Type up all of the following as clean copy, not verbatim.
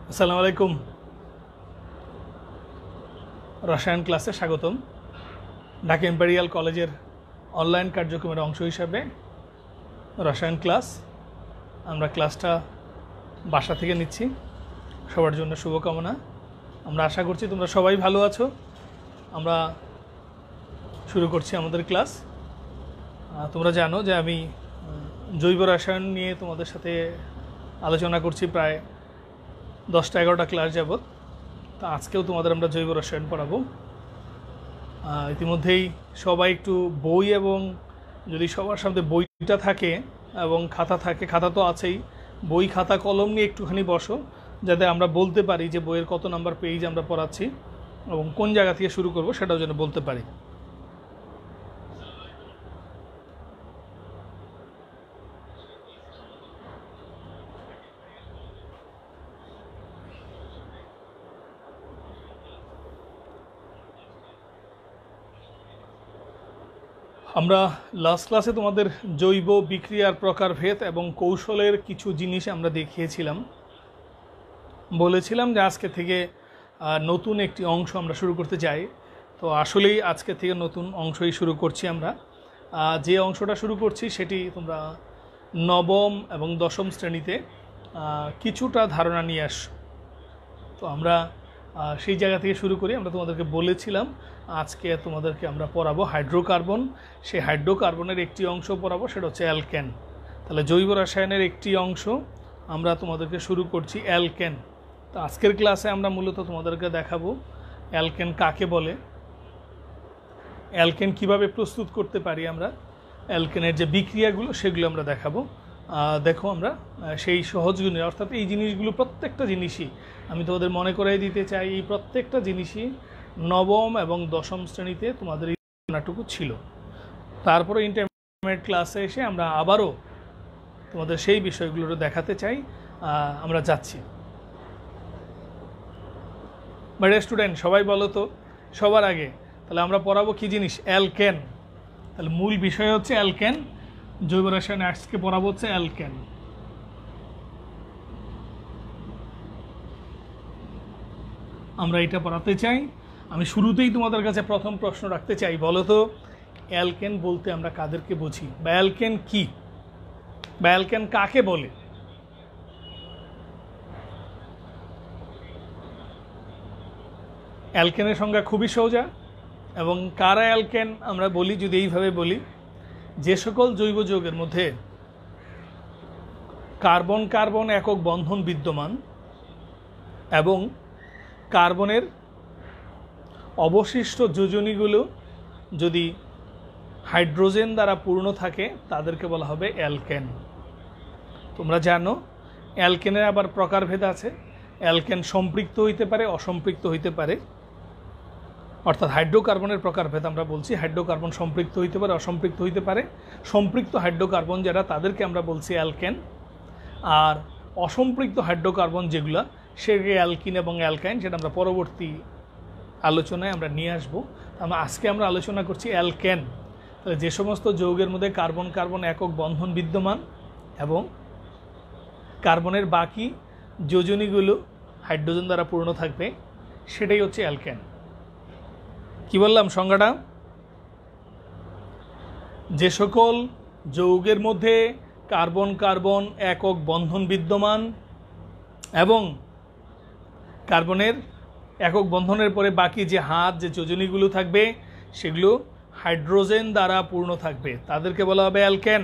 আসসালামু আলাইকুম। রসায়ন ক্লাসে স্বাগতম। ঢাকা ইম্পেরিয়াল কলেজের অনলাইন কার্যক্রমের অংশ হিসাবে রসায়ন ক্লাস, আমরা ক্লাসটা বাসা থেকে নিচ্ছি। সবার জন্য শুভকামনা। আমরা আশা করছি তোমরা সবাই ভালো আছো। আমরা শুরু করছি আমাদের ক্লাস। তোমরা জানো যে আমি জৈব রসায়ন নিয়ে তোমাদের সাথে আলোচনা করছি প্রায় 10-11টা ক্লাস যাবত। তো আজকেও তোমাদের আমরা জৈব রসায়ন পড়াবো। ইতিমধ্যেই সবাই একটু বই, এবং যদি সবার সামনে বইটা থাকে এবং খাতা থাকে, খাতা তো আছেই, বই খাতা কলম নিয়ে একটুখানি বসো, যাতে আমরা বলতে পারি যে বইয়ের কত নাম্বার পেজ আমরা পড়াচ্ছি এবং কোন জায়গা থেকে শুরু করব সেটাও যেন বলতে পারি। আমরা লাস্ট ক্লাসে তোমাদের জৈব বিক্রিয়ার প্রকারভেদ এবং কৌশলের কিছু জিনিস আমরা দেখিয়েছিলাম। বলেছিলাম যে আজকে থেকে নতুন একটি অংশ আমরা শুরু করতে চাই। তো আসলেই আজকে থেকে নতুন অংশই শুরু করছি আমরা। যে অংশটা শুরু করছি সেটি তোমরা নবম এবং দশম শ্রেণীতে কিছুটা ধারণা নিয়ে আসো। তো আমরা সেই জায়গা থেকে শুরু করি। আমরা তোমাদেরকে বলেছিলাম আজকে তোমাদেরকে আমরা পড়াবো হাইড্রোকার্বন। সেই হাইড্রোকার্বনের একটি অংশ পড়াবো, সেটা হচ্ছে অ্যালকেন। তাহলে জৈব রসায়নের একটি অংশ আমরা তোমাদেরকে শুরু করছি অ্যালকেন। তো আজকের ক্লাসে আমরা মূলত তোমাদেরকে দেখাবো অ্যালকেন কাকে বলে, অ্যালকেন কিভাবে প্রস্তুত করতে পারি আমরা, অ্যালকেনের যে বিক্রিয়াগুলো সেগুলো আমরা দেখাবো। দেখো আমরা সেই সহজ জিনিস, অর্থাৎ এই জিনিসগুলো প্রত্যেকটা জিনিসই আমি তোমাদের মনে করাই দিতে চাই, এই প্রত্যেকটা জিনিসই নবম এবং দশম শ্রেণীতে তোমাদের এই ধারণাটুকু ছিল। তারপরে ইন্টারমিডিয়েট ক্লাসে এসে আমরা আবারও তোমাদের সেই বিষয়গুলো দেখাতে চাই। আমরা যাচ্ছি। বাট স্টুডেন্ট সবাই বলো তো সবার আগে, তাহলে আমরা পড়াবো কী জিনিস? অ্যালকেন। তাহলে মূল বিষয় হচ্ছে অ্যালকেন। জৈব রসায়ন আজকে পড়াবো হচ্ছে অ্যালকেন। আমরা এটা পড়াতে চাই। আমি শুরুতেই তোমাদের কাছে প্রথম প্রশ্ন রাখতে চাই, বলো তো অ্যালকেন বলতে আমরা কাদেরকে বুঝি, বা অ্যালকেন কি, বা অ্যালকেন কাকে বলে? অ্যালকেনের সংজ্ঞা খুবই সোজা। এবং কারা অ্যালকেন আমরা বলি, যদি এইভাবে বলি, যে সকল জৈব যৌগের মধ্যে কার্বন কার্বন একক বন্ধন বিদ্যমান এবং কার্বনের অবশিষ্ট যোজনীগুলো যদি হাইড্রোজেন দ্বারা পূর্ণ থাকে তাদেরকে বলা হবে অ্যালকেন। তোমরা জানো অ্যালকেনের আবার প্রকারভেদ আছে। অ্যালকেন সম্পৃক্ত হইতে পারে, অসম্পৃক্ত হইতে পারে। অর্থাৎ হাইড্রোকার্বনের প্রকারভেদ আমরা বলছি, হাইড্রোকার্বন সম্পৃক্ত হইতে পারে, অসম্পৃক্ত হইতে পারে। সম্পৃক্ত হাইড্রোকার্বন যারা তাদেরকে আমরা বলছি অ্যালকেন, আর অসম্পৃক্ত হাইড্রোকার্বন যেগুলো সেগুলো অ্যালকিন এবং অ্যালকাইন, সেটা আমরা পরবর্তী আলোচনায় আমরা নিয়ে আসবো। আজকে আমরা আলোচনা করছি অ্যালকেন। তাহলে যে সমস্ত যৌগের মধ্যে কার্বন কার্বন একক বন্ধন বিদ্যমান এবং কার্বনের বাকি যোজনীগুলো হাইড্রোজেন দ্বারা পূর্ণ থাকবে, সেটাই হচ্ছে অ্যালকেন। কি বললাম সংজ্ঞাটা? যে সকল যৌগের মধ্যে কার্বন কার্বন একক বন্ধন বিদ্যমান এবং কার্বনের একক বন্ধনের পরে বাকি যে হাত, যে যোজনীগুলো থাকবে সেগুলো হাইড্রোজেন দ্বারা পূর্ণ থাকবে, তাদেরকে বলা হবে অ্যালকেন।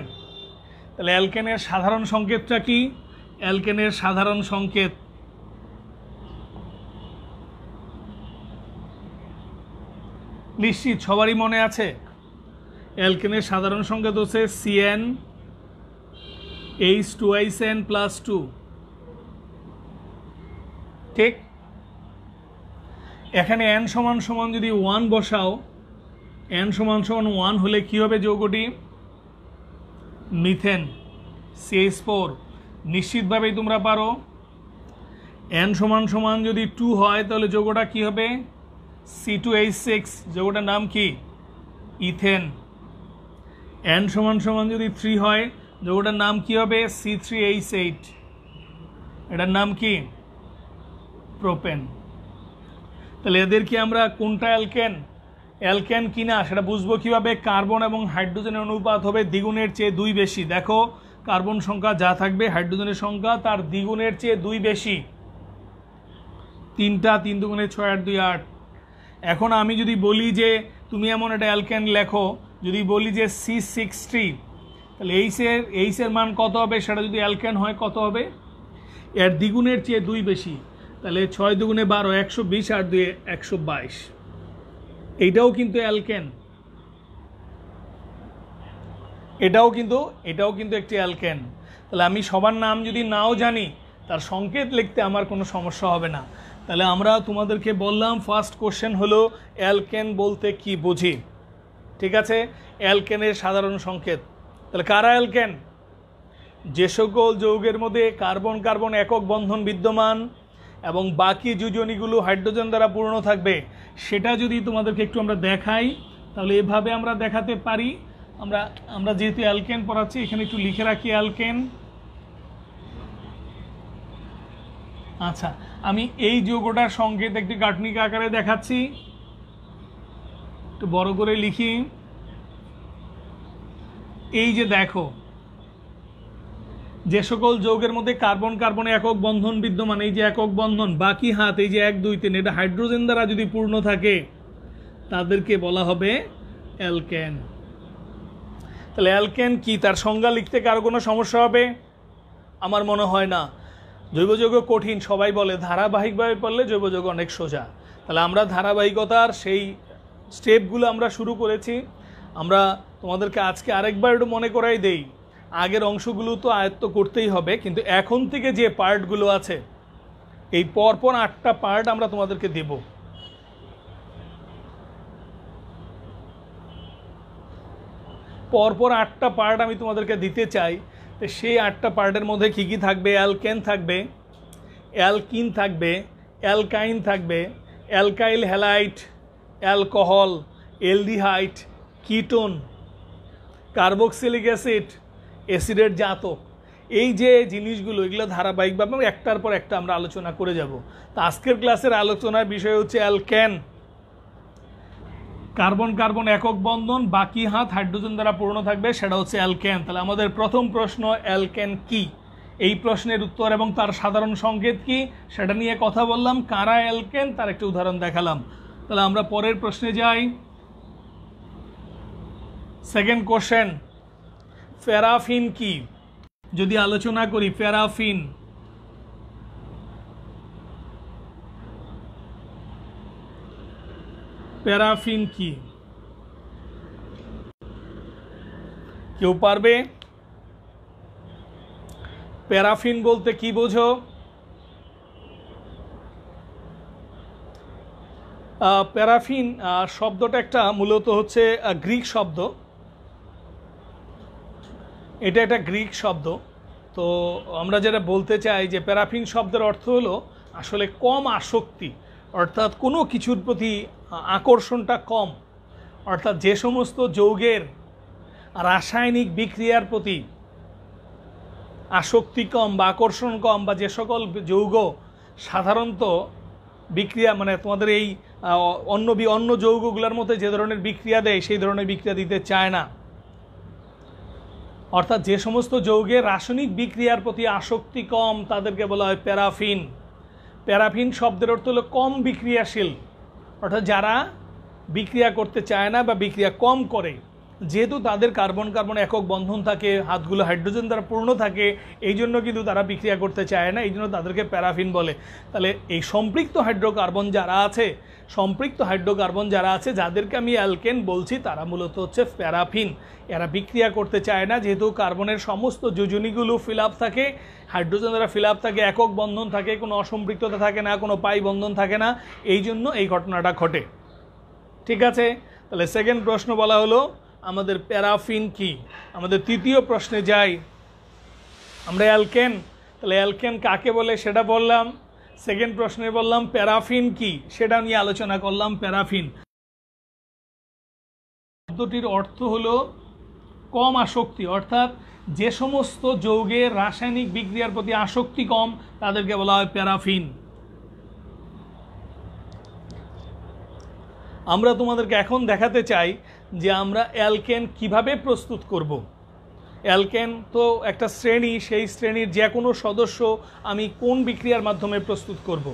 তাহলে অ্যালকেনের সাধারণ সংকেতটা কি? অ্যালকেনের সাধারণ সংকেত। নিশ্চিত সবারই মনে আছে অ্যালকেনের সাধারণ সংকেত হচ্ছে CN H2SN+2, ঠিক। এখানে n সমান সমান যদি 1 বসাও, n সমান সমান 1 হলে কি হবে যৌগটি? Methane CH4। নিশ্চিতভাবেই তোমরা পারো। n সমান সমান যদি 2 হয় তাহলে যৌগটা কি হবে? C2H6, যৌগটার নাম কি? ইথেন। n সমান সমান যদি 3 হয় যৌগটার নাম কি হবে? C3H8, এটার নাম কি? প্রোপেন। তাহলে এদেরকে আমরা কোনটা অ্যালকেন অ্যালকেন কিনা সেটা বুঝবো কিভাবে? কার্বন এবং হাইড্রোজেনের অনুপাত হবে দ্বিগুণের চেয়ে 2 বেশি। দেখো কার্বন সংখ্যা যা থাকবে হাইড্রোজেনের সংখ্যা তার দ্বিগুণের চেয়ে 2 বেশি। 3টা 3 দুগুণে 6 8 2 8। এখন আমি যদি বলি যে তুমি এমন একটা অ্যালকেন লেখো, যদি বলি যে C60, তাহলে এইচের মান কত হবে? সেটা যদি অ্যালকেন হয় কত হবে? এর দ্বিগুণের চেয়ে 2 বেশি। তাহলে 6 দুগুণে 12, 120 আর 2 122। এইটাও কিন্তু অ্যালকেন, এটাও কিন্তু একটি অ্যালকেন। তাহলে আমি সবার নাম যদি নাও জানি তার সংকেত লিখতে আমার কোনো সমস্যা হবে না। তাহলে আমরা তোমাদেরকে বললাম ফার্স্ট কোশ্চেন হলো অ্যালকেন বলতে কি বুঝি, ঠিক আছে? অ্যালকেনের সাধারণ সংকেত। তাহলে কারা অ্যালকেন? যে সকল যৌগের মধ্যে কার্বন কার্বন একক বন্ধন বিদ্যমান এবং বাকি যোজনীগুলো হাইড্রোজেন দ্বারা পূর্ণ থাকবে, সেটা যদি তোমাদেরকে একটু আমরা দেখাই তাহলে এভাবে আমরা দেখাতে পারি। আমরা যেহেতু অ্যালকেন পড়াচ্ছি এখানে একটু লিখে রাখি অ্যালকেন। আচ্ছা, আমি এই যৌগটার সংকেত একটি গাঠনিক আকারে দেখাচ্ছি, একটু বড় করে লিখি। এই যে দেখো, যে সকল যৌগের মধ্যে কার্বন কার্বনে একক বন্ধন বিদ্যমান, এই যে একক বন্ধন, বাকি হাত এই যে 1 2 3, এটা হাইড্রোজেন দ্বারা যদি পূর্ণ থাকে তাদেরকে বলা হবে অ্যালকেন। তাহলে অ্যালকেন কি, তার সংজ্ঞা লিখতে কারো কোনো সমস্যা হবে? আমার মনে হয় না। জৈব যৌগ কঠিন সবাই বলে, ধারাবাহিকভাবে পড়লে জৈব যৌগ অনেক সোজা। তাহলে আমরা ধারাবাহিকতার সেই স্টেপগুলো আমরা শুরু করেছি। আমরা তোমাদেরকে আজকে আরেকবার একটু মনে করাই দেই, আগের অংশগুলো তো আয়ত্ত করতেই হবে, কিন্তু এখন থেকে যে পার্টগুলো আছে এই পরপর 8টা পার্ট আমরা তোমাদেরকে দেব। পরপর 8টা পার্ট আমি তোমাদেরকে দিতে চাই। তো সেই 8টা পার্টের মধ্যে কী কী থাকবে? অ্যালকেন থাকবে, অ্যালকিন থাকবে, অ্যালকাইন থাকবে, alkyl halide, alcohol, aldehyde, ketone, carboxylic acid, অ্যাসিডের জাতক। এই যে জিনিসগুলো এগুলো ধারাবাহিকভাবে একটার পর একটা আমরা আলোচনা করে যাব। তো আজকের ক্লাসের আলোচনার বিষয় হচ্ছে অ্যালকেন। কার্বন কার্বন একক বন্ধন, বাকি হাত হাইড্রোজেন দ্বারা পূর্ণ থাকবে, সেটা হচ্ছে অ্যালকেন। তাহলে আমাদের প্রথম প্রশ্ন, অ্যালকেন কি? এই প্রশ্নের উত্তর এবং তার সাধারণ সংকেত কি সেটা নিয়ে কথা বললাম। কারা অ্যালকেন তার একটি উদাহরণ দেখালাম। তাহলে আমরা পরের প্রশ্নে যাই। সেকেন্ড কোশ্চেন, প্যারাফিন কি? যদি আলোচনা করি প্যারাফিন, প্যারাফিন কি? কেউ পারবে? প্যারাফিন বলতে কি বোঝো? প্যারাফিন শব্দটা একটা মূলত হচ্ছে গ্রিক শব্দ। এটা একটা গ্রিক শব্দ। তো আমরা যেটা বলতে চাই যে প্যারাফিন শব্দের অর্থ হলো আসলে কম আসক্তি, অর্থাৎ কোনো কিছুর প্রতি আকর্ষণটা কম। অর্থাৎ যে সমস্ত যৌগের রাসায়নিক বিক্রিয়ার প্রতি আসক্তি কম বা আকর্ষণ কম, বা যে সকল যৌগ সাধারণত বিক্রিয়া মানে তোমাদের এই অন্য যৌগগুলোর মধ্যে যে ধরনের বিক্রিয়া দেয় সেই ধরনের বিক্রিয়া দিতে চায় না, অর্থাৎ যে সমস্ত যৌগের রাসায়নিক বিক্রিয়ার প্রতি আসক্তি কম তাদেরকে বলা হয় প্যারাফিন। প্যারাফিন শব্দের অর্থ হলো কম বিক্রিয়াশীল, অর্থাৎ যারা বিক্রিয়া করতে চায় না বা বিক্রিয়া কম করে, যেহেতু তাদের কার্বন কার্বন একক বন্ধন থাকে, হাতগুলো হাইড্রোজেন দ্বারা পূর্ণ থাকে, এই জন্য কিন্তু তারা বিক্রিয়া করতে চায় না, এই জন্য তাদেরকে প্যারাফিন বলে। তাহলে এই সম্পৃক্ত হাইড্রোকার্বন যারা আছে যাদেরকে আমি অ্যালকেন বলছি, তারা মূলত হচ্ছে প্যারাফিন। এরা বিক্রিয়া করতে চায় না, যেহেতু কার্বনের সমস্ত যোজনীগুলো ফিল আপ থাকে, হাইড্রোজেন দ্বারা ফিল আপ থাকে, একক বন্ধন থাকে, কোনো অসম্পৃক্ততা থাকে না, কোনো পাই বন্ধন থাকে না, এই জন্য এই ঘটনাটা ঘটে। ঠিক আছে, তাহলে সেকেন্ড প্রশ্ন বলা হলো আমাদের প্যারাফিন কি। আমাদের তৃতীয় প্রশ্নে যাই। আমরা অ্যালকেন, তাহলে অ্যালকেন কাকে বলে সেটা বললাম। সেকেন্ড প্রশ্নে বললাম প্যারাফিন কি, সেটা নিয়ে আলোচনা করলাম। প্যারাফিন শব্দটির অর্থ হলো কম আসক্তি, অর্থাৎ যে সমস্ত যৌগের রাসায়নিক বিক্রিয়ার প্রতি আসক্তি কম তাদেরকে বলা হয় প্যারাফিন। আমরা তোমাদেরকে এখন দেখাতে চাই যে আমরা অ্যালকেন কিভাবে প্রস্তুত করব। অ্যালকেন তো একটা শ্রেণী, সেই শ্রেণীর যে কোনো সদস্য আমি কোন বিক্রিয়ার মাধ্যমে প্রস্তুত করব।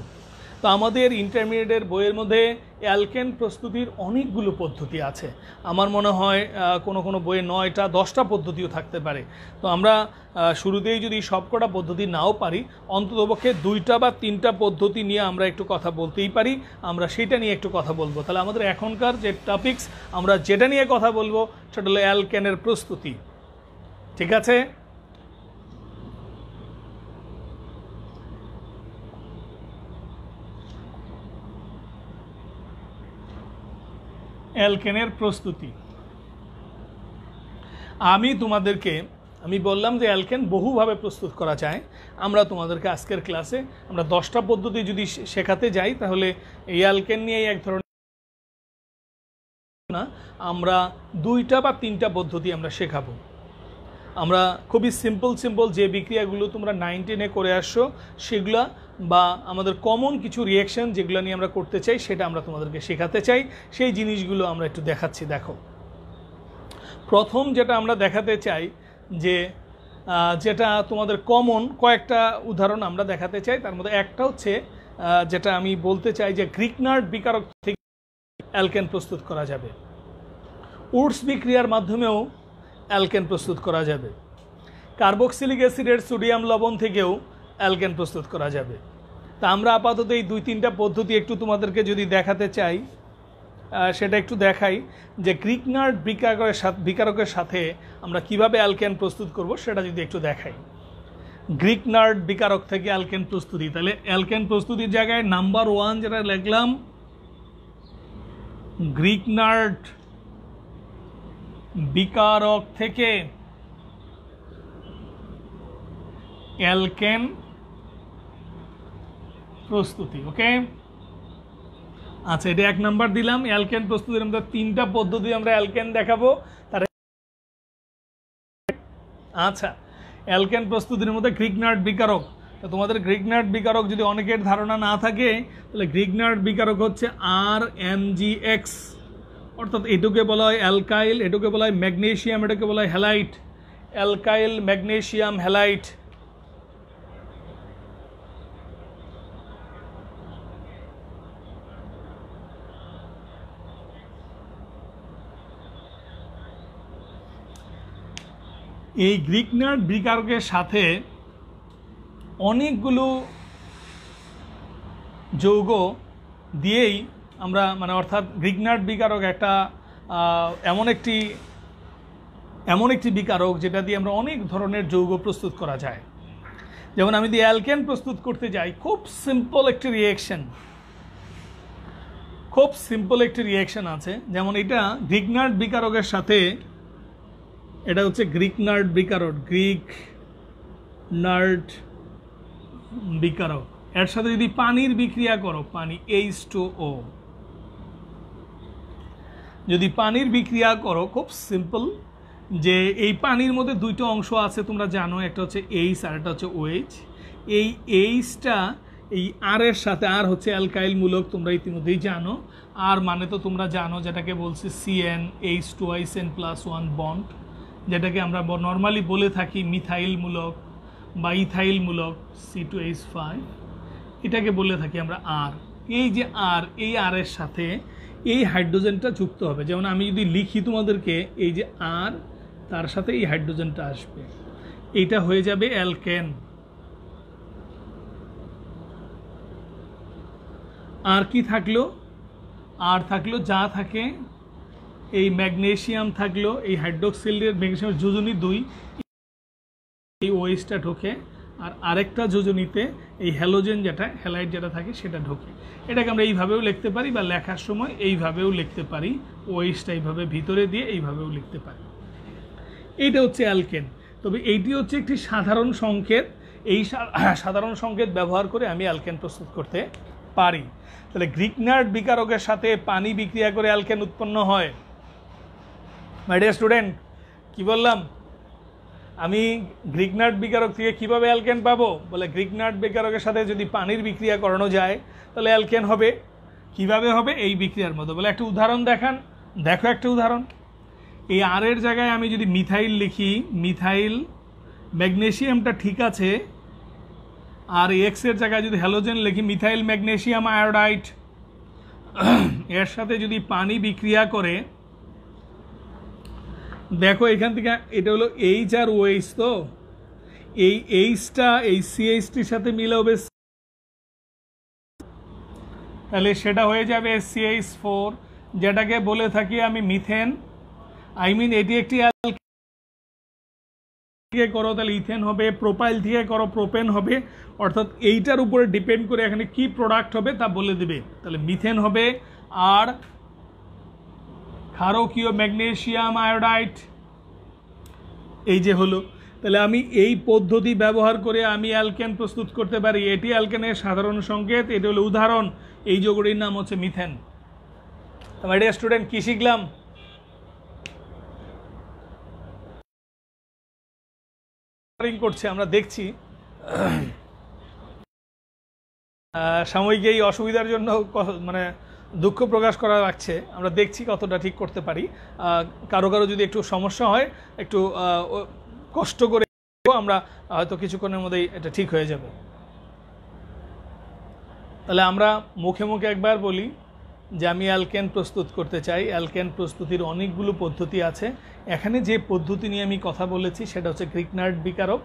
তো আমাদের ইন্টারমিডিয়েটের বইয়ের মধ্যে অ্যালকেন প্রস্তুতির অনেকগুলো পদ্ধতি আছে। আমার মনে হয় কোনো বইয়ে 9টা 10টা পদ্ধতিও থাকতে পারে। তো আমরা শুরুতেই যদি সবকটা পদ্ধতি নাও পারি, অন্ততপক্ষে 2টা বা 3টা পদ্ধতি নিয়ে আমরা একটু কথা বলতেই পারি। আমরা সেটা নিয়ে একটু কথা বলবো। তাহলে আমাদের এখনকার যে টপিকস, আমরা যেটা নিয়ে কথা বলবো সেটা হলো অ্যালকেনের প্রস্তুতি। ঠিক আছে, অ্যালকেনের প্রস্তুতি। আমি বললাম যে অ্যালকেন বহুভাবে প্রস্তুত করা যায়। আমরা তোমাদেরকে আজকের ক্লাসে আমরা 10টা পদ্ধতি যদি শেখাতে যাই, তাহলে এই অ্যালকেন নিয়ে এক ধরনের না, আমরা 2টা বা 3টা পদ্ধতি আমরা শেখাবো। আমরা খুবই সিম্পল যে বিক্রিয়াগুলো তোমরা 9-10-এ করে আসছো সেগুলা, বা আমাদের কমন কিছু রিয়াকশন যেগুলো নিয়ে আমরা করতে চাই, সেটা আমরা তোমাদেরকে শেখাতে চাই। সেই জিনিসগুলো আমরা একটু দেখাচ্ছি। দেখো, প্রথম যেটা আমরা দেখাতে চাই, যে যেটা তোমাদের কমন কয়েকটা উদাহরণ আমরা দেখাতে চাই। তার মধ্যে একটা হচ্ছে যেটা আমি বলতে চাই যে গ্রিগনার্ড বিকারক থেকে অ্যালকেন প্রস্তুত করা যাবে। উডস বিক্রিয়ার মাধ্যমেও অ্যালকেন প্রস্তুত করা যাবে। কার্বক্সিলিক অ্যাসিডের সোডিয়াম লবণ থেকেও অ্যালকেন প্রস্তুত করা যাবে। তা আমরা আপাতত এই 2-3টা পদ্ধতি একটু তোমাদেরকে যদি দেখাতে চাই, সেটা একটু দেখাই যে গ্রিগনার্ড বিকারকের সাথে আমরা কিভাবে অ্যালকেন প্রস্তুত করব সেটা যদি একটু দেখাই। গ্রিগনার্ড বিকারক থেকে অ্যালকেন প্রস্তুতি, তাহলে অ্যালকেন প্রস্তুতির জায়গায় নাম্বার 1 যেটা লিখলাম, গ্রিগনার্ড বিকারক থেকে অ্যালকেন প্রস্তুতি। ওকে, আচ্ছা, এটা 1 নাম্বার দিলাম। অ্যালকেন প্রস্তুতির মধ্যে 3টা পদ্ধতি আমরা অ্যালকেন দেখাবো। তার আচ্ছা, অ্যালকেন প্রস্তুতির মধ্যে গ্রিগনার্ড বিকারক। তো তোমাদের গ্রিগনার্ড বিকারক যদি অনেকের ধারণা না থাকে, তাহলে গ্রিগনার্ড বিকারক হচ্ছে RMgX, অর্থাৎ এটুকে বলা হয় অ্যালকাইল, এটুকে বলা হয় ম্যাগনেসিয়াম, এটাকে বলা হয় হ্যালাইট। Alkyl magnesium halide. এই গ্রিগনার্ড বিকারকের সাথে অনেকগুলো যৌগ দিয়েই আমরা অর্থাৎ গ্রিগনার্ড বিকারক একটা এমন একটি বিকারক যেটা দিয়ে আমরা অনেক ধরনের যৌগ প্রস্তুত করা যায়। যেমন আমি যদি অ্যালকেন প্রস্তুত করতে যাই, খুব সিম্পল একটি রিয়াকশন আছে। যেমন এটা গ্রিগনার্ড বিকারকের সাথে, এটা হচ্ছে গ্রিগনার্ড বিকারক, এর সাথে যদি পানির বিক্রিয়া করো, পানি H2O, যদি পানির বিক্রিয়া করো, খুব সিম্পল যে এই পানির মধ্যে 2টো অংশ আছে তোমরা জানো, একটা হচ্ছে H আর একটা হচ্ছে OH। এই Hটা এই R এর সাথে, আর হচ্ছে অ্যালকাইল মূলক, তোমরা ইতিমধ্যেই জানো। আর মানে তো তোমরা জানো, যেটাকে বলছি CnH2SN+1 বন্ড, যেটাকে আমরা নর্মালি বলে থাকি মিথাইল মূলক বা ইথাইল মূলক C2H5, এটাকে বলে থাকি আমরা R। এই যে R, এই R এর সাথে এই হাইড্রোজেনটা যুক্ত হবে। যেমন আমি যদি লিখি তোমাদেরকে, এই যে আর, তার সাথে এই হাইড্রোজেনটা আসবে, এইটা হয়ে যাবে অ্যালকেন। আর কি থাকলো? আর থাকলো যা থাকে, এই ম্যাগনেসিয়াম থাকলো, এই হাইড্রোক্সিলের ম্যাগনেসিয়াম যোজনী 2, এই ওএইচটা ঢোকে, আর আরেকটা যোজনীতে এই হ্যালোজেন যেটা, হ্যালাইড যেটা থাকে সেটা ঢোকে। এটাকে আমরা এইভাবেও লিখতে পারি, বা লেখার সময় এইভাবেও লিখতে পারি, ওএইচটা এইভাবে ভিতরে দিয়ে এইভাবেও লিখতে পারি। এইটা হচ্ছে অ্যালকেন। তবে এইটি হচ্ছে একটি সাধারণ সংকেত। এই সাধারণ সংকেত ব্যবহার করে আমি অ্যালকেন প্রস্তুত করতে পারি। তাহলে গ্রিগনার্ড বিকারকের সাথে পানি বিক্রিয়া করে অ্যালকেন উৎপন্ন হয়। মাই ডিয়ার স্টুডেন্ট, কি বললাম? আমি গ্রিগনার্ড বিকারক থেকে কিভাবে অ্যালকেন পাবো? বলে গ্রিগনার্ড বিকারকের সাথে যদি পানির বিক্রিয়া করানো যায় তাহলে অ্যালকেন হবে। কিভাবে হবে? এই বিক্রিয়ার মতো। বলে একটা উদাহরণ দেখান। দেখো একটা উদাহরণ। এই আর এর জায়গায় আমি যদি মিথাইল লিখি, মিথাইল ম্যাগনেসিয়ামটা ঠিক আছে, আর এক্স এর জায়গায় যদি হ্যালোজেন লিখি, মিথাইল ম্যাগনেসিয়াম আয়োডাইড, এর সাথে যদি পানি বিক্রিয়া করে, দেখো এখান থেকে এটা হলো এইচ আর ওএইচ, তো এই এইচটা এই সিএইচটির সাথে মিলে হবে, তাহলে সেটা হয়ে যাবে CH4, যেটাকে বলে থাকি আমি মিথেন। এটি একটি থেকে করো তাহলে ইথেন হবে, প্রোপাইল থেকে করো প্রোপেন হবে। অর্থাৎ এইটার উপরে ডিপেন্ড করে এখানে কি প্রোডাক্ট হবে তা বলে দেবে। তাহলে মিথেন হবে আর ক্ষারকীয় ম্যাগনেসিয়াম আয়োডাইড, এই যে হলো। তাহলে আমি এই পদ্ধতি ব্যবহার করে আমি অ্যালকেন প্রস্তুত করতে পারি। এটি অ্যালকেনের সাধারণ সংকেত, এটি হলো উদাহরণ। এই যৌগটির নাম হচ্ছে মিথেন। মাই ডিয়ার স্টুডেন্ট, কি শিখলাম? করছে আমরা দেখছি, সাময়িক এই অসুবিধার জন্য মানে দুঃখ প্রকাশ করা লাগছে। আমরা দেখছি কতটা ঠিক করতে পারি। কারো কারো যদি একটু সমস্যা হয়, একটু কষ্ট করে আমরা হয়তো কিছুক্ষণের মধ্যেই এটা ঠিক হয়ে যাবে। তাহলে আমরা মুখে মুখে একবার বলি যে আমি অ্যালকেন প্রস্তুত করতে চাই। অ্যালকেন প্রস্তুতির অনেকগুলো পদ্ধতি আছে। এখানে যে পদ্ধতি নিয়ে আমি কথা বলেছি সেটা হচ্ছে গ্রিগনার্ড বিকারক।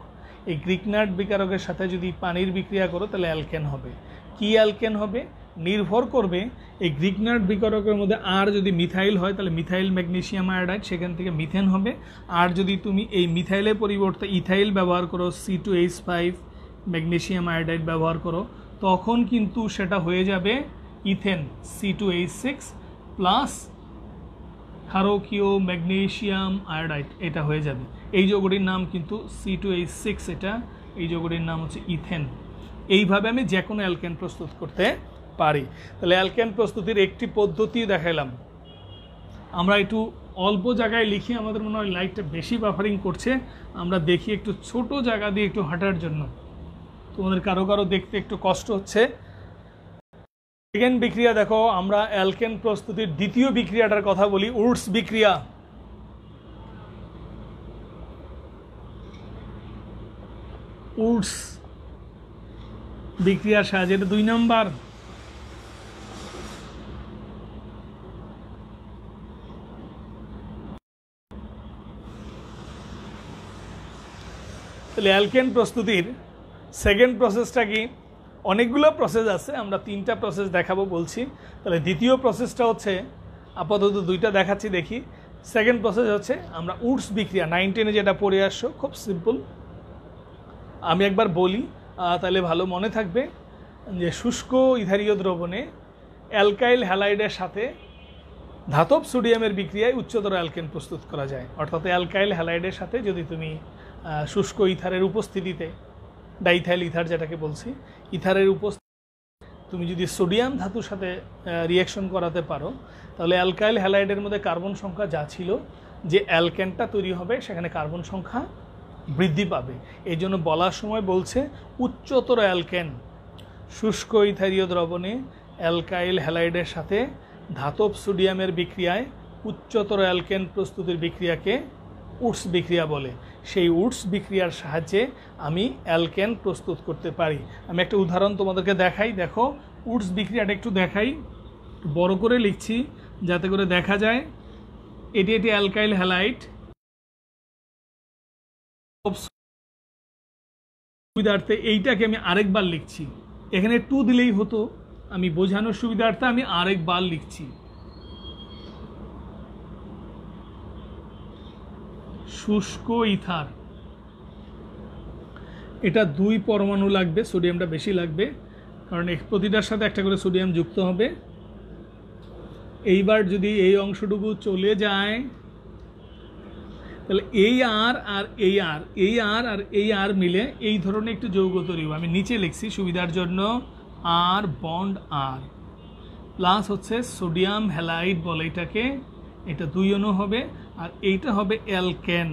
এই গ্রিগনার্ড বিকারকের সাথে যদি পানির বিক্রিয়া করো তাহলে অ্যালকেন হবে। কি অ্যালকেন হবে? নির্ভর করবে এই গ্রিগনার্ড বিকারকের মধ্যে আর যদি মিথাইল হয় তাহলে মিথাইল ম্যাগনেসিয়াম আয়োডাইড, সেখান থেকে মিথেন হবে। আর যদি তুমি এই মিথাইলের পরিবর্তে ইথাইল ব্যবহার করো, C2H5 ম্যাগনেসিয়াম আয়োডাইড ব্যবহার করো, তখন কিন্তু সেটা হয়ে যাবে ইথেন, C2H6 প্লাস ক্ষারকীয় ম্যাগনেসিয়াম আয়োডাইড, এটা হয়ে যাবে। এই যৌগটির নাম কিন্তু C2H6, এটা এই যৌগটির নাম হচ্ছে ইথেন। এইভাবে আমি যে কোনো অ্যালকেন প্রস্তুত করতে পারি। তাহলে অ্যালকেন প্রস্তুতির একটি পদ্ধতি দেখাইলাম। আমরা একটু অল্প জায়গায় লিখি, আমাদের মনে হয় লাইটটা বেশি বাফারিং করছে। আমরা দেখি একটু ছোট জায়গা দিয়ে একটু হাঁটার জন্য, তোমাদের কারো কারো দেখতে একটু কষ্ট হচ্ছে। সেকেন্ড বিক্রিয়া দেখো, আমরা অ্যালকেন প্রস্তুতির দ্বিতীয় বিক্রিয়াটার কথা বলি, উডস বিক্রিয়া। উডস বিক্রিয়ার সাহায্যে, এটা 2 নম্বর। তাহলে অ্যালকেন প্রস্তুতির সেকেন্ড প্রসেসটা কি? অনেকগুলো প্রসেস আছে, আমরা 3টা প্রসেস দেখাবো বলছি। তাহলে দ্বিতীয় প্রসেসটা হচ্ছে, আপাতত 2টা দেখাচ্ছি, দেখি। সেকেন্ড প্রসেস হচ্ছে আমরা উডস বিক্রিয়া, 9-10-এ যেটা পড়ে আসছো, খুব সিম্পল। আমি একবার বলি তাহলে ভালো মনে থাকবে যে শুষ্ক ইথারীয় দ্রবণে অ্যালকাইল হ্যালাইডের সাথে ধাতব সোডিয়ামের বিক্রিয়ায় উচ্চতর অ্যালকেন প্রস্তুত করা যায়। অর্থাৎ অ্যালকাইল হ্যালাইডের সাথে যদি তুমি শুষ্ক ইথারের উপস্থিতিতে, ডাইথাইল ইথার যেটাকে বলছি, ইথারের উপস্থিতি তুমি যদি সোডিয়াম ধাতুর সাথে রিয়াকশন করাতে পারো, তাহলে অ্যালকাইল হ্যালাইডের মধ্যে কার্বন সংখ্যা যা ছিল, যে অ্যালকেনটা তৈরি হবে সেখানে কার্বন সংখ্যা বৃদ্ধি পাবে। এই জন্য বলার সময় বলছে উচ্চতর অ্যালকেন। শুষ্ক ইথারীয় দ্রবণে অ্যালকাইল হ্যালাইডের সাথে ধাতব সোডিয়ামের বিক্রিয়ায় উচ্চতর অ্যালকেন প্রস্তুতির বিক্রিয়াকে উডস বিক্রিয়া বলে। সেই উডস বিক্রিয়ার সাহায্যে আমি অ্যালকেন প্রস্তুত করতে পারি। আমি একটা উদাহরণ তোমাদেরকে দেখাই। দেখো উডস বিক্রিয়াটা একটু দেখাই, বড় করে লিখছি যাতে করে দেখা যায় এটি এটি অ্যালকাইল হ্যালাইড। সুবিধার্থে এইটাকে আমি আরেকবার লিখছি, এখানে 2 দিলেই হতো, আমি বোঝানোর সুবিধার্থে আমি আরেকবার লিখছি। শুষ্ক ইথার, এটা 2 পরমাণু লাগবে, সোডিয়ামটা বেশি লাগবে কারণ প্রতিটার সাথে একটা করে সোডিয়াম যুক্ত হবে। এইবার যদি এই অংশটুকু চলে যায় তাহলে এই আর আর এই আর, এই আর আর এই আর মিলে এই ধরনের একটি যৌগ তৈরি হবে। আমি নিচে লিখছি সুবিধার জন্য আর বন্ড আর প্লাস হচ্ছে সোডিয়াম হ্যালাইড বলে এটাকে, এটা 2 অণু হবে আর এইটা হবে অ্যালকেন।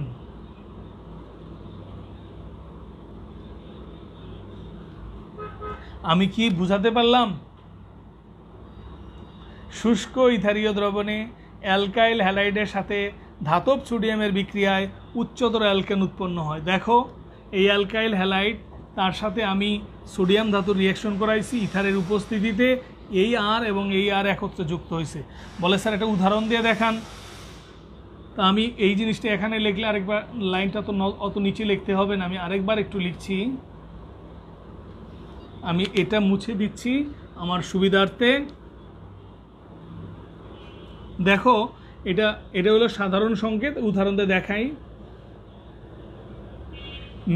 আমি কি বুঝাতে পারলাম? শুষ্ক ইথারীয় দ্রবণে অ্যালকাইল হ্যালাইডের সাথে ধাতব সোডিয়ামের বিক্রিয়ায় উচ্চতর অ্যালকেন উৎপন্ন হয়। দেখো এই অ্যালকাইল হ্যালাইড তার সাথে আমি সোডিয়াম ধাতুর রিঅ্যাকশন করাইছি ইথারের উপস্থিতিতে, এই আর এবং এই আর একত্রে যুক্ত হয়েছে। বলে স্যার একটা উদাহরণ দিয়ে দেখান। তা আমি এই জিনিসটা এখানে লিখলে আরেকবার, লাইনটা তো অত নিচে লিখতে হবে না, আমি আরেকবার একটু লিখছি। আমি এটা মুছে দিচ্ছি আমার সুবিধার্থে। দেখো এটা এটা হলো সাধারণ সংকেত, উদাহরণ দিয়ে দেখাই।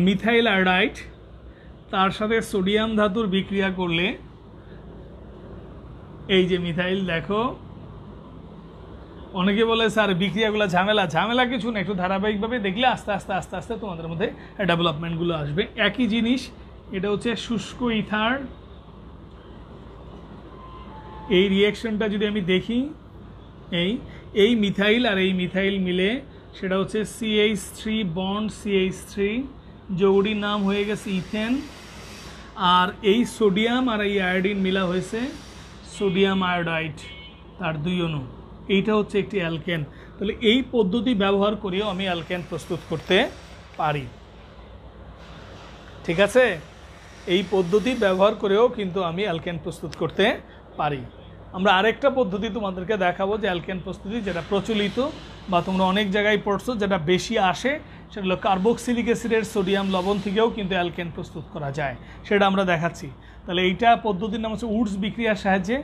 মিথাইল আয়োডাইড তার সাথে সোডিয়াম ধাতুর বিক্রিয়া করলে এই যে মিথাইল, দেখো অনেকে বলে স্যার বিক্রিয়াগুলো ঝামেলা কিছু না, একটু ধারাবাহিকভাবে দেখলে আস্তে আস্তে আস্তে আস্তে তোমাদের মধ্যে ডেভেলপমেন্টগুলো আসবে। একই জিনিস, এটা হচ্ছে শুষ্ক ইথার। এই রিঅ্যাকশনটা যদি আমি দেখি, এই মিথাইল আর এই মিথাইল মিলে সেটা হচ্ছে CH3 বন্ড CH3, যৌগটির নাম হয়ে গেছে ইথেন। আর এই সোডিয়াম আর এই আয়োডিন মিলা হয়েছে সোডিয়াম আয়োডাইড, তার 2 অণু। এইটা হচ্ছে একটি অ্যালকেন। তাহলে এই পদ্ধতি ব্যবহার করেও আমি অ্যালকেন প্রস্তুত করতে পারি। ঠিক আছে, এই পদ্ধতি ব্যবহার করেও কিন্তু আমি অ্যালকেন প্রস্তুত করতে পারি। আমরা আরেকটা পদ্ধতি তোমাদেরকে দেখাবো যে অ্যালকেন প্রস্তুতি, যেটা প্রচলিত বা তোমরা অনেক জায়গায় পড়ছো, যেটা বেশি আসে, সেটা হলো কার্বক্সিলিক অ্যাসিডের সোডিয়াম লবণ থেকেও কিন্তু অ্যালকেন প্রস্তুত করা যায়, সেটা আমরা দেখাচ্ছি। তাহলে এইটা পদ্ধতির নাম হচ্ছে উডস বিক্রিয়ার সাহায্যে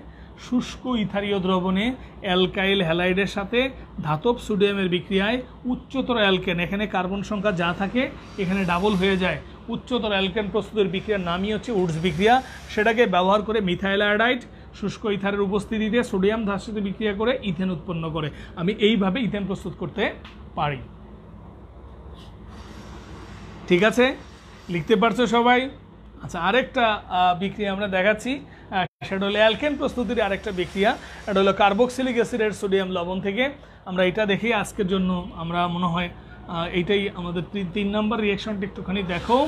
শুষ্ক ইথারীয় দ্রবণে অ্যালকাইল হ্যালাইডের সাথে ধাতব সোডিয়ামের বিক্রিয়ায় উচ্চতর অ্যালকেন, এখানে কার্বন সংখ্যা যা থাকে এখানে ডাবল হয়ে যায়, উচ্চতর অ্যালকেন প্রস্তুতের বিক্রিয়ার নামই হচ্ছে উডস বিক্রিয়া। সেটাকে ব্যবহার করে মিথাইল আয়োডাইড শুষ্ক ইথারের উপস্থিতিতে সোডিয়াম ধাতুর সাথে বিক্রিয়া করে ইথেন উৎপন্ন করে। আমি এইভাবে ইথেন প্রস্তুত করতে পারি। ঠিক আছে, লিখতে পারছো সবাই? আচ্ছা, আরেকটা বিক্রিয়া আমরা দেখাচ্ছি, সেটা হলো অ্যালকেন প্রস্তুতির আরেকটা বিক্রিয়া। এটা হলো কার্বক্সিলিক অ্যাসিডের সোডিয়াম লবণ থেকে। আমরা এটা দেখি আজকের জন্য, আমরা মনে হয় এইটাই আমাদের 3 নম্বর রিঅ্যাকশনটা একটুখানি দেখো।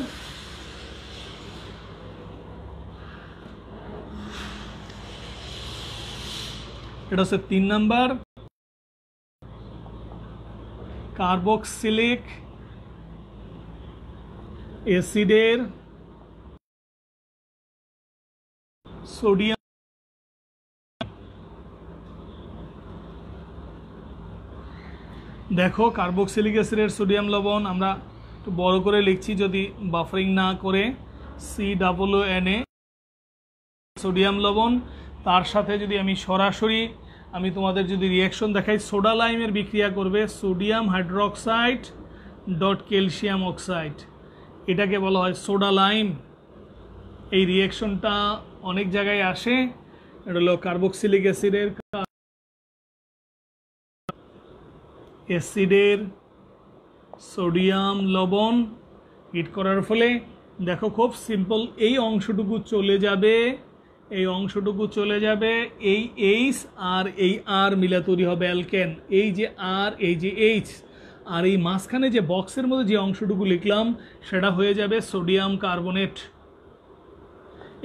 এটা হচ্ছে 3 নম্বর, কার্বক্সিলিক অ্যাসিডের সোডিয়াম। দেখো কার্বক্সিলিক অ্যাসিডের সোডিয়াম লবণ আমরা একটু বড় করে লিখছি যদি বাফারিং না করে, COONA সোডিয়াম লবণ। তার সাথে যদি আমি সরাসরি আমি তোমাদের যদি রিঅ্যাকশন দেখাই, সোডা লাইমের বিক্রিয়া করবে sodium hydroxide dot calcium oxide, এটাকে বলা হয় সোডা লাইম। এই রিঅ্যাকশনটা অনেক জায়গায় আসে। এটা হলো কার্বক্সিলিক অ্যাসিডের সোডিয়াম লবণ হিট করার ফলে দেখো খুব সিম্পল, এই অংশটুকু চলে যাবে, এই অংশটুকু চলে যাবে, এই এইচ আর এই আর মিলে তৈরি হবে অ্যালকেন। এই যে আর, এই যে এইচ, আর এই মাঝখানে যে বক্সের মধ্যে যে অংশটুকু লিখলাম সেটা হয়ে যাবে সোডিয়াম কার্বনেট।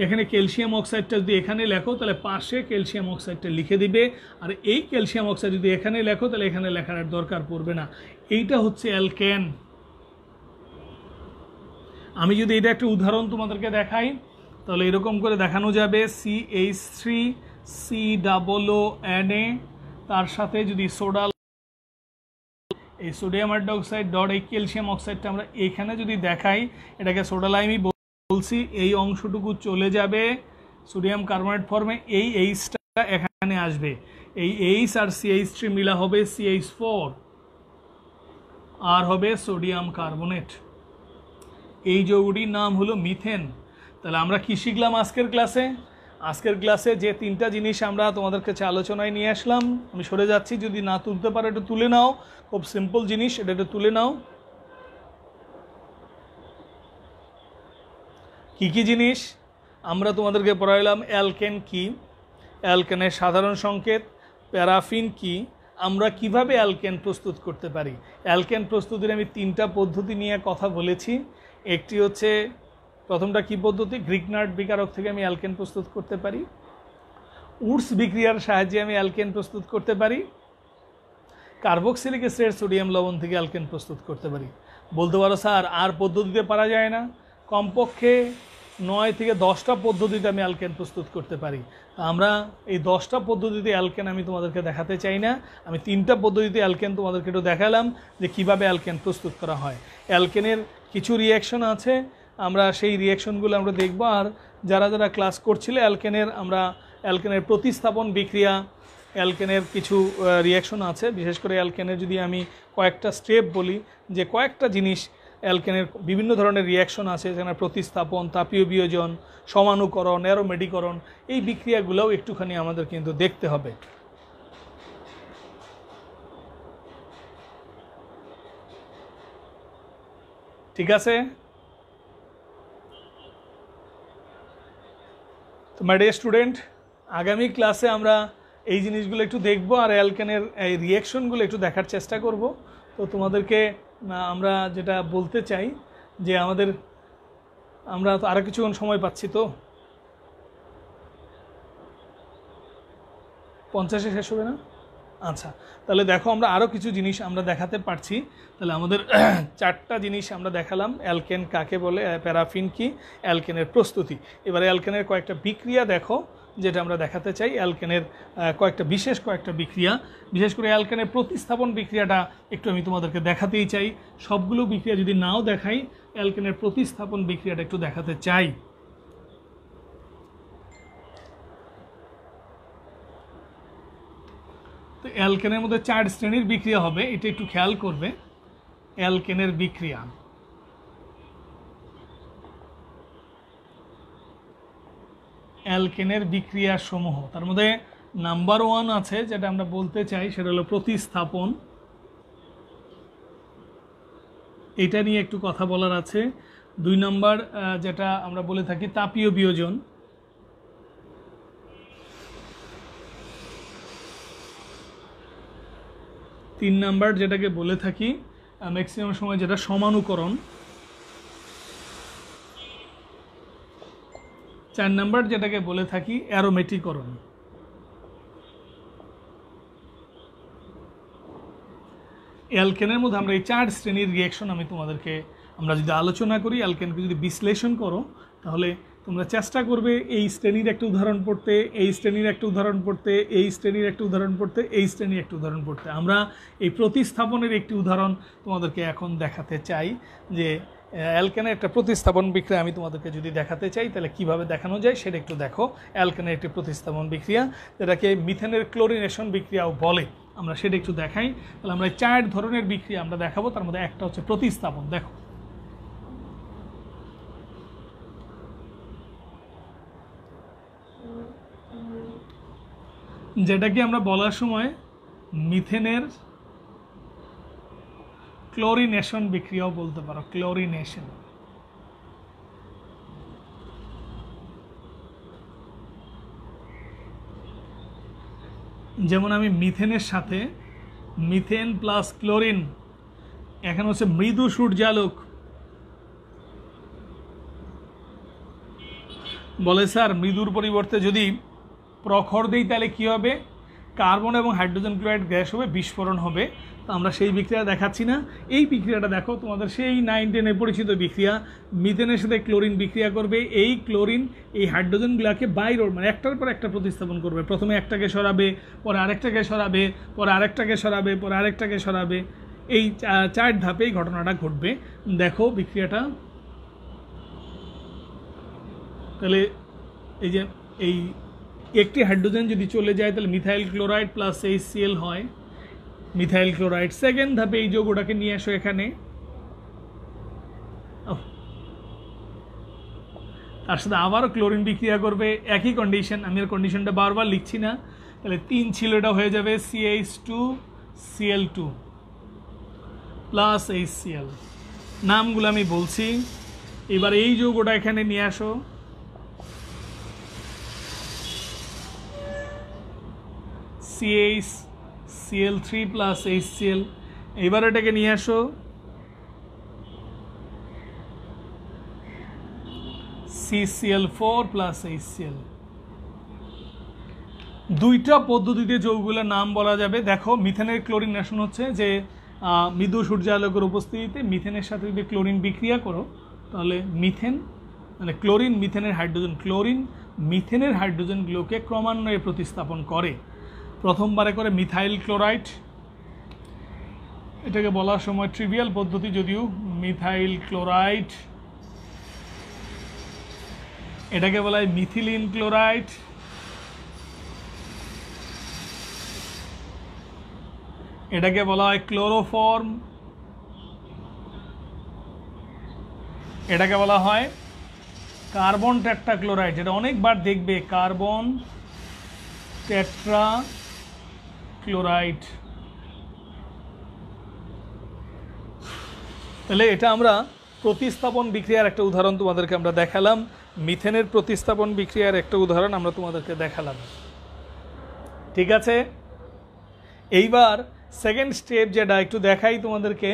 এখানে ক্যালসিয়াম অক্সাইডটা যদি এখানে লেখো তাহলে পাশে ক্যালসিয়াম অক্সাইডটা লিখে দিবে, আর এই ক্যালসিয়াম অক্সাইড যদি এখানে লেখো তাহলে এখানে লেখার দরকার পড়বে না। এইটা হচ্ছে অ্যালকেন। আমি যদি এটা একটা উদাহরণ তোমাদেরকে দেখাই তাহলে এরকম করে দেখানো যাবে, CH3 COONA তার সাথে যদি সোডা, এই সোডিয়াম হাইড্রোক্সাইড ডট এই ক্যালসিয়াম অক্সাইডটা আমরা এখানে যদি দেখাই, এটাকে সোডা লাইমই বলছি, এই অংশটুকু চলে যাবে সোডিয়াম কার্বনেট ফর্মে, এই এইচটা এখানে আসবে, এই এইচ আর CH3 মিলা হবে CH4 আর হবে সোডিয়াম কার্বনেট। এই যৌগটির নাম হলো মিথেন। তাহলে আমরা কি শিখলাম আজকের ক্লাসে? আজকের ক্লাসে যে তিনটা জিনিস আমরা তোমাদের কাছে আলোচনায় নিয়ে আসলাম, আমি সরে যাচ্ছি, যদি না তুলতে পারো একটু তুলে নাও, খুব সিম্পল জিনিস, এটা একটু তুলে নাও। কি কি জিনিস আমরা তোমাদেরকে পড়াইলাম? অ্যালকেন কি, অ্যালকেনের সাধারণ সংকেত, প্যারাফিন কি, আমরা কিভাবে অ্যালকেন প্রস্তুত করতে পারি। অ্যালকেন প্রস্তুতির আমি তিনটা পদ্ধতি নিয়ে কথা বলেছি। একটি হচ্ছে, প্রথমটা কি পদ্ধতি? গ্রিগনার্ড বিকারক থেকে আমি অ্যালকেন প্রস্তুত করতে পারি। উডস বিক্রিয়ার সাহায্যে আমি অ্যালকেন প্রস্তুত করতে পারি। কার্বক্সিলিক অ্যাসিড সোডিয়াম লবণ থেকে অ্যালকেন প্রস্তুত করতে পারি। বলতে পারো স্যার আর পদ্ধতিতে পারা যায় না? কমপক্ষে 9 থেকে 10টা পদ্ধতিতে আমি অ্যালকেন প্রস্তুত করতে পারি। আমরা এই 10টা পদ্ধতিতে অ্যালকেন আমি তোমাদেরকে দেখাতে চাই না, আমি 3টা পদ্ধতিতে অ্যালকেন তোমাদেরকে একটু দেখালাম যে কিভাবে অ্যালকেন প্রস্তুত করা হয়। অ্যালকেনের কিছু রিয়াকশন আছে, আমরা সেই রিয়াকশনগুলো আমরা দেখব। আর যারা যারা ক্লাস করছিলে অ্যালকেনের প্রতিস্থাপন বিক্রিয়া, অ্যালকেনের কিছু রিয়াকশন আছে, বিশেষ করে অ্যালকেনের যদি আমি কয়েকটা স্টেপ বলি, যে কয়েকটা জিনিস অ্যালকেনের বিভিন্ন ধরনের রিয়াকশন আছে, যেখানে প্রতিস্থাপন, তাপীয় বিয়োজন, সমানুকরণ, অ্যারোমেটিকরণ, এই বিক্রিয়াগুলোও একটুখানি আমাদের কিন্তু দেখতে হবে। ঠিক আছে? তো মাই ডিয়ার স্টুডেন্ট, আগামী ক্লাসে আমরা এই জিনিসগুলো একটু দেখব আর অ্যালকেনের এই রিয়াকশনগুলো একটু দেখার চেষ্টা করব। তো তোমাদেরকে আমরা যেটা বলতে চাই যে আমরা তো আরও কিছুক্ষণ সময় পাচ্ছি, তো 50-এ শেষ হবে না? আচ্ছা, তাহলে দেখো আমরা আরও কিছু জিনিস আমরা দেখাতে পারছি। তাহলে আমাদের 4টা জিনিস আমরা দেখালাম, অ্যালকেন কাকে বলে, প্যারাফিন কি, অ্যালকেনের প্রস্তুতি। এবারে অ্যালকেনের কয়েকটা বিক্রিয়া দেখো যেটা আমরা দেখাতে চাই। অ্যালকেনের বিশেষ কয়েকটা বিক্রিয়া, বিশেষ করে অ্যালকেনের প্রতিস্থাপন বিক্রিয়াটা একটু আমি তোমাদেরকে দেখাতেই চাই। সবগুলো বিক্রিয়া যদি নাও দেখাই, অ্যালকেনের প্রতিস্থাপন বিক্রিয়াটা একটু দেখাতে চাই। তো অ্যালকেনের মধ্যে 4 শ্রেণীর বিক্রিয়া হবে, এটা একটু খেয়াল করবে। অ্যালকেনের বিক্রিয়া, অ্যালকেনের বিক্রিয়া সমূহ, তার মধ্যে নাম্বার 1 আছে যেটা আমরা বলতে চাই, সেটা হলো প্রতিস্থাপন। এটা নিয়ে একটু কথা বলার আছে। 2 নম্বর যেটা আমরা বলে থাকি তাপীয় বিয়োজন। 3 নাম্বার যেটাকে বলে থাকি ম্যাক্সিমাম সময় যেটা সমানুকরণ। 4 নাম্বার যেটাকে বলে থাকি অ্যারোমেটিকরণ। অ্যালকেনের মধ্যে আমরা এই 4 শ্রেণীর রিয়াকশন আমরা যদি আলোচনা করি, অ্যালকেনকে যদি বিশ্লেষণ করো, তাহলে তোমরা চেষ্টা করবে এই শ্রেণীর একটা উদাহরণ পড়তে, এই শ্রেণীর একটা উদাহরণ পড়তে, এই শ্রেণীর একটা উদাহরণ পড়তে, এই শ্রেণীর একটা উদাহরণ পড়তে। আমরা এই প্রতিস্থাপনের একটি উদাহরণ তোমাদেরকে এখন দেখাতে চাই, যে অ্যালকেনের একটা প্রতিস্থাপন বিক্রিয়া আমি তোমাদেরকে যদি দেখাতে চাই, তাহলে কিভাবে দেখানো যায় সেটা একটু দেখো। অ্যালকেনের একটি প্রতিস্থাপন বিক্রিয়া, যেটাকে মিথেনের ক্লোরিনেশন বিক্রিয়াও বলে, আমরা সেটা একটু দেখাই। তাহলে আমরা 4 ধরনের বিক্রিয়া আমরা দেখাবো, তার মধ্যে একটা হচ্ছে প্রতিস্থাপন। দেখো, যেটাকে আমরা বলার সময় মিথেনের ক্লোরিনেশন বিক্রিয়াও বলতে পারো, ক্লোরিনেশন। যেমন আমি মিথেনের সাথে মিথেন প্লাস ক্লোরিন, এখানে হচ্ছে মৃদু সূর্যালোক, বলে স্যার মৃদুর পরিবর্তে যদি প্রখর দেই তাহলে কি হবে? কার্বন এবং হাইড্রোজেন ক্লোরাইড গ্যাস হবে, বিস্ফোরণ হবে। তো আমরা সেই বিক্রিয়া দেখাচ্ছি না। এই বিক্রিয়াটা দেখো, তোমাদের সেই 9-10 পরিচিত বিক্রিয়া, মিথেনের সাথে ক্লোরিন বিক্রিয়া করবে। এই ক্লোরিন এই হাইড্রোজেনগুলোকে বাইরে মানে একটার পর একটা প্রতিস্থাপন করবে। প্রথমে একটাকে সরাবে, পরে আরেকটাকে সরাবে, পরে আরেকটাকে সরাবে, পরে আরেকটাকে সরাবে। এই 4 ধাপে এই ঘটনাটা ঘটবে। দেখো বিক্রিয়াটা, তাহলে এই যে এই একটি হাইড্রোজেন যদি চলে যায় তাহলে মিথাইল ক্লোরাইড প্লাস HCl হয় মিথাইল ক্লোরাইড। সেকেন্ড ধাপে এই যৌগটাকে নিয়ে আসো এখানে, তার সাথে আবারও ক্লোরিন বিক্রিয়া করবে, একই কন্ডিশন। আমি আর কন্ডিশনটা বারবার লিখছি না। তাহলে 3 ছিল, এটা হয়ে যাবে CH2Cl2 প্লাস HCl। নামগুলো আমি বলছি। এবার এই যৌগটা এখানে নিয়ে আসো, CaCl3 প্লাস HCl। এবার এটাকে নিয়ে আসো CCl4 প্লাস HCl। দুইটা পদ্ধতিতে যৌগগুলোর নাম বলা যাবে। দেখো মিথেনের ক্লোরিনেশন হচ্ছে যে মৃদু সূর্যালোকের উপস্থিতিতে মিথেনের সাথে যদি ক্লোরিন বিক্রিয়া করো তাহলে মিথেন মানে ক্লোরিন মিথেনের হাইড্রোজেন, ক্লোরিন মিথেনের হাইড্রোজেনগুলোকে ক্রমান্বয়ে প্রতিস্থাপন করে। প্রথমবারে করে মিথাইল ক্লোরাইড, এটাকে বলার সময় ট্রিভিয়াল পদ্ধতি যদিও, মিথাইল ক্লোরাইড। এটাকে বলা হয় মিথিলিন ক্লোরাইড, এটাকে বলা হয় ক্লোরোফর্ম, এটাকে বলা হয় কার্বন টেট্রা ক্লোরাইড। এটা অনেকবার দেখবে, কার্বন টেট্রা ক্লোরাইড। তাহলে এটা আমরা প্রতিস্থাপন বিক্রিয়ার একটা উদাহরণ তোমাদেরকে আমরা দেখালাম, মিথেনের প্রতিস্থাপন বিক্রিয়ার একটা উদাহরণ আমরা তোমাদেরকে দেখালাম। ঠিক আছে, এইবার সেকেন্ড স্টেপ যেটা একটু দেখাই তোমাদেরকে,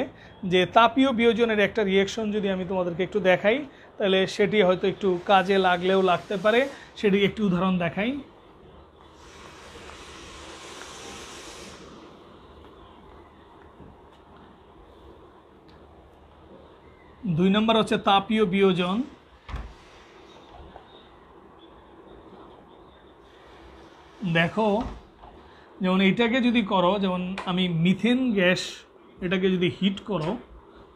যে তাপীয় বিয়োজনের একটা রিয়েকশন যদি আমি তোমাদেরকে একটু দেখাই তাহলে সেটি হয়তো একটু কাজে লাগলেও লাগতে পারে। সেটি একটি উদাহরণ দেখাই। দুই নম্বর হচ্ছে তাপীয় বিয়োজন। দেখো যেমন এটাকে যদি করো, যেমন আমি মিথেন গ্যাস এটাকে যদি হিট করো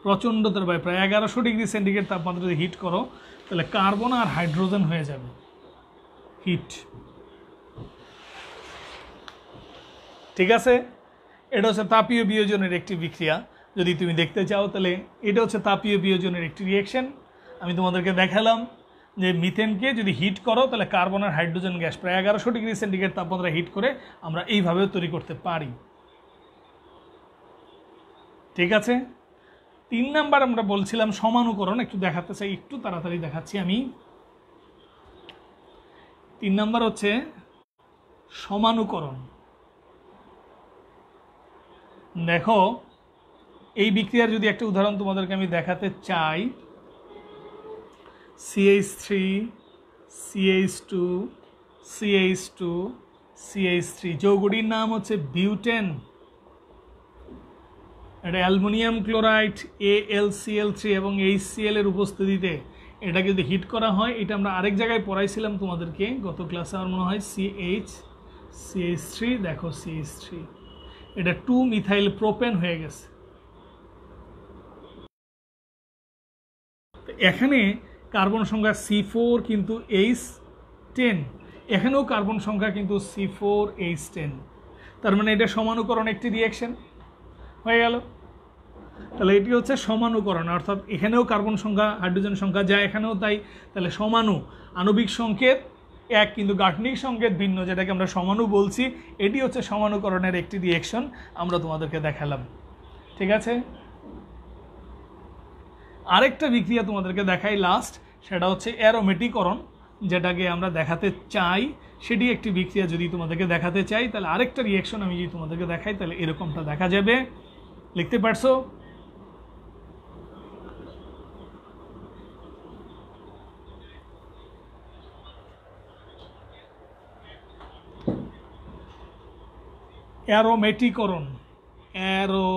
প্রচণ্ড তাপমাত্রায় প্রায় 1100 ডিগ্রি সেন্টিগ্রেড তাপমাত্রা যদি হিট করো তাহলে কার্বন আর হাইড্রোজেন হয়ে যাবে হিট। ঠিক আছে, এটা হচ্ছে তাপীয় বিয়োজনের একটি বিক্রিয়া। যদি তুমি দেখতে চাও তাহলে এটা হচ্ছে তাপীয় বিয়োজনের একটি রিয়েকশন। আমি তোমাদেরকে দেখালাম যে মিথেনকে যদি হিট করো তাহলে কার্বন আর হাইড্রোজেন গ্যাস প্রায় 1100 ডিগ্রি সেন্টিগ্রেড তাপমাত্রা হিট করে আমরা এইভাবেও তৈরি করতে পারি। ঠিক আছে, 3 নাম্বার আমরা বলছিলাম সমানুকরণ। একটু দেখাতে চাই, একটু তাড়াতাড়ি দেখাচ্ছি আমি। 3 নাম্বার হচ্ছে সমানুকরণ। দেখো এই বিক্রিয়ার যদি একটা উদাহরণ তোমাদেরকে আমি দেখাতে চাই, CH3 CH2 CH2 CH3, যৌগটির নাম হচ্ছে বিউটেন। এটা অ্যালুমিনিয়াম ক্লোরাইড AlCl3 এবং HCl এর উপস্থিতিতে এটাকে যদি হিট করা হয়, এটা আমরা আরেক জায়গায় পড়াইছিলাম তোমাদেরকে গত ক্লাসে আমার মনে হয়, CH3 দেখো CH3, এটা 2 মিথাইল প্রোপেন হয়ে গেছে। এখানে কার্বন সংখ্যা C4 কিন্তু H10, এখানেও কার্বন সংখ্যা কিন্তু C4H10। তার মানে এটা সমানুকরণ একটি রিয়েকশন হয়ে গেল। তাহলে এটি হচ্ছে সমানুকরণ, অর্থাৎ এখানেও কার্বন সংখ্যা হাইড্রোজেন সংখ্যা যা এখানেও তাই। তাহলে সমাণু, আণবিক সংকেত এক কিন্তু গাঠনিক সংকেত ভিন্ন, যেটাকে আমরা সমাণু বলছি। এটি হচ্ছে সমানুকরণের একটি রিয়েকশন, আমরা তোমাদেরকে দেখালাম। ঠিক আছে, আরেকটা বিক্রিয়া তোমাদেরকে দেখাই লাস্ট, সেটা হচ্ছে অ্যারোমেটিকরণ, যেটাকে আমরা দেখাতে চাই। সেটি একটি বিক্রিয়া যদি তোমাদেরকে দেখাতে চাই তাহলে আরেকটা রিয়েকশন আমি যদি তোমাদেরকে দেখাই তাহলে এরকমটা দেখা যাবে। লিখতে পারছো? অ্যারোমেটিকরণ, অ্যারো,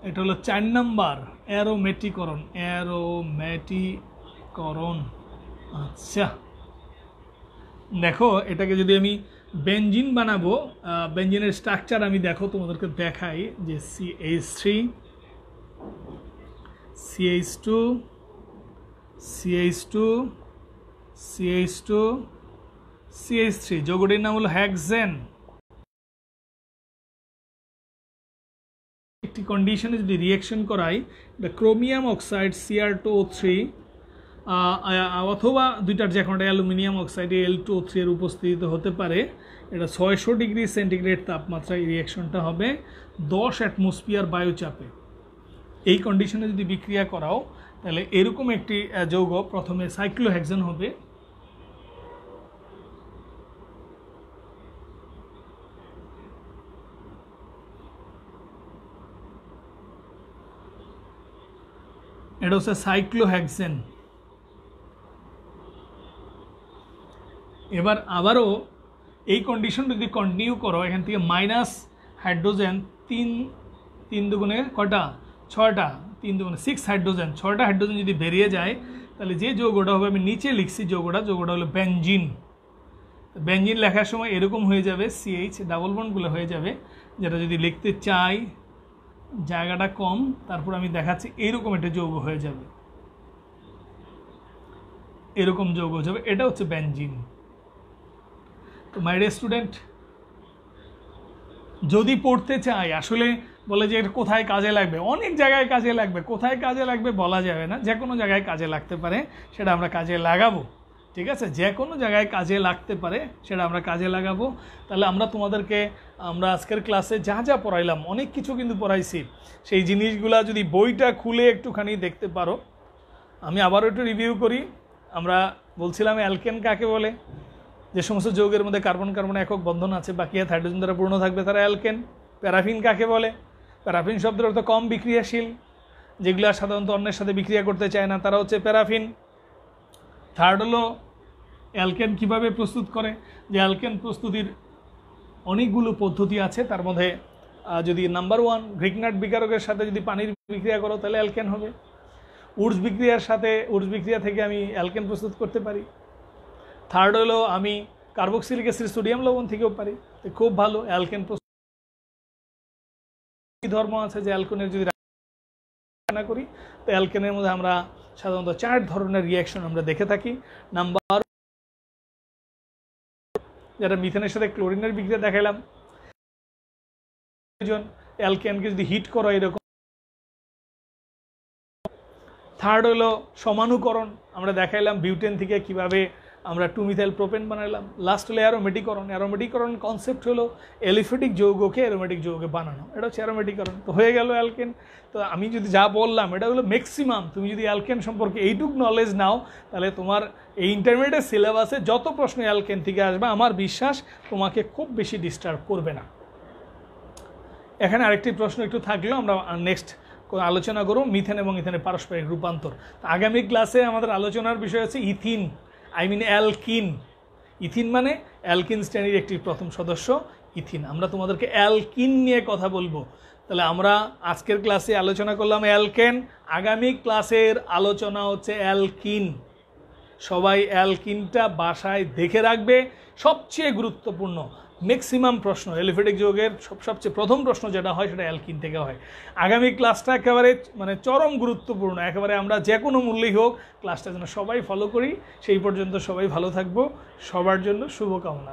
এটা হলো 4 নাম্বার, অ্যারোমেটিকরণ, অ্যারোমেটিকরণ। আচ্ছা দেখো এটাকে যদি আমি বেনজিন বানাবো, বেনজিনের স্ট্রাকচার আমি দেখো তোমাদেরকে দেখাই যে CH3 CH2 CH2 CH2 CH3, যৌগটির নাম হলো হেক্সেন। একটি কন্ডিশনে যদি রিঅ্যাকশন করাই, এটা ক্রোমিয়াম অক্সাইড Cr2O3 অথবা দুইটার যে কোনোটা অ্যালুমিনিয়াম অক্সাইডে L2O3 এর উপস্থিতিতে হতে পারে। এটা 600 ডিগ্রি সেন্টিগ্রেড তাপমাত্রায় রিঅ্যাকশনটা হবে 10 অ্যাটমসফিয়ার বায়ুচাপে। এই কন্ডিশনে যদি বিক্রিয়া করাও তাহলে এরকম একটি যৌগ প্রথমে সাইক্লোহেক্সেন হবে, এটা হচ্ছে সাইক্লোহেক্সেন। এবার আবারও এই কন্ডিশন যদি কন্টিনিউ করো, এখান থেকে মাইনাস হাইড্রোজেন 3 দুগুণে কয়টা 6টা, 3 দুগুণে 6 হাইড্রোজেন, 6টা হাইড্রোজেন যদি বেরিয়ে যায় তাহলে যে যৌগটা হবে, আমি নিচে লিখছি যৌগটা হলো বেনজিন। বেনজিন লেখার সময় এরকম হয়ে যাবে, CH ডাবল বন্ডগুলো হয়ে যাবে, যেটা যদি লিখতে চাই জায়গাটা কম, তারপর আমি দেখাচ্ছি এইরকম একটা যৌগ হয়ে যাবে, এরকম যৌগ হয়ে যাবে, এটা হচ্ছে বেনজিন। তো মাই ডিয়ার স্টুডেন্ট, যদি পড়তে চাই, আসলে বলে যে এটা কোথায় কাজে লাগবে, অনেক জায়গায় কাজে লাগবে, কোথায় কাজে লাগবে বলা যাবে না, যে কোনো জায়গায় কাজে লাগতে পারে, সেটা আমরা কাজে লাগাবো। ঠিক আছে, যে কোনো জায়গায় কাজে লাগতে পারে সেটা আমরা কাজে লাগাবো। তাহলে আমরা আজকের ক্লাসে যা যা পড়াইলাম, অনেক কিছু কিন্তু পড়াইছি, সেই জিনিসগুলা যদি বইটা খুলে একটুখানি দেখতে পারো। আমি আবারও একটু রিভিউ করি। আমরা বলছিলাম অ্যালকেন কাকে বলে, যে সমস্ত যৌগের মধ্যে কার্বন কার্বন একক বন্ধন আছে, বাকি হাইড্রোজেন দ্বারা পূর্ণ থাকবে, তারা অ্যালকেন। প্যারাফিন কাকে বলে? প্যারাফিন শব্দের অর্থ কম বিক্রিয়াশীল, যেগুলো সাধারণত অন্যের সাথে বিক্রিয়া করতে চায় না, তারা হচ্ছে প্যারাফিন। থার্ড হলো অ্যালকেন কিভাবে প্রস্তুত করে, যে অ্যালকেন প্রস্তুতির অনেকগুলো পদ্ধতি আছে, তার মধ্যে যদি নাম্বার 1 গ্রিগনাট বিকারকের সাথে যদি পানির বিক্রিয়া করো তাহলে অ্যালকেন হবে। উডস বিক্রিয়া থেকে আমি অ্যালকেন প্রস্তুত করতে পারি। থার্ড হলো আমি কার্বক্সিলিক অ্যাসিড সোডিয়াম লবণ থেকেও পারি, তো খুব ভালো অ্যালকেন ধর্ম আছে যে অ্যালকেনের যদি রান্না করি তো অ্যালকেনের মধ্যে আমরা সাধারণত 4 ধরনের রিঅ্যাকশন আমরা দেখে থাকি। নাম্বার, যেটা মিথেনের সাথে ক্লোরিনের বিক্রিয়া দেখালাম, অ্যালকেনকে যদি হিট করো এরকম। থার্ড হলো সমানুকরণ, আমরা দেখাইলাম বিউটেন থেকে কিভাবে আমরা 2-মিথাইল প্রোপেন বানাইলাম। লাস্ট হলো অ্যারোমেটিকরণ। অ্যারোমেটিকরণ কনসেপ্ট হলো এলিফেটিক যৌগকে অ্যারোমেটিক যৌগে বানানো, এটা হচ্ছে অ্যারোমেটিকরণ। তো হয়ে গেল অ্যালকেন। তো আমি যদি যা বললাম এটা হলো ম্যাক্সিমাম। তুমি যদি অ্যালকেন সম্পর্কে এইটুক নলেজ নাও তাহলে তোমার এই ইন্টারমিডিয়েট সিলেবাসে যত প্রশ্ন অ্যালকেন থেকে আসবে আমার বিশ্বাস তোমাকে খুব বেশি ডিস্টার্ব করবে না। এখানে আরেকটি প্রশ্ন একটু থাকলেও আমরা নেক্সট আলোচনা করব, মিথেন এবং ইথেনের পারস্পরিক রূপান্তর। আগামী ক্লাসে আমাদের আলোচনার বিষয় হচ্ছে ইথিন, অ্যালকিন। ইথিন মানে অ্যালকিন শ্রেণীর একটি প্রথম সদস্য ইথিন। আমরা তোমাদেরকে অ্যালকিন নিয়ে কথা বলবো। তাহলে আমরা আজকের ক্লাসে আলোচনা করলাম অ্যালকেন, আগামী ক্লাসের আলোচনা হচ্ছে অ্যালকিন। সবাই অ্যালকিনটা বাসায় দেখে রাখবে, সবচেয়ে গুরুত্বপূর্ণ ম্যাক্সিমাম প্রশ্ন এলিফেটিক যৌগের সবচেয়ে প্রথম প্রশ্ন যেটা হয় সেটা অ্যালকিন থেকে হয়। আগামী ক্লাসটা একেবারে চরম গুরুত্বপূর্ণ, একেবারে আমরা যে কোনো মূল্যেই হোক ক্লাসটা যেন সবাই ফলো করি। সেই পর্যন্ত সবাই ভালো থাকবো, সবার জন্য শুভকামনা।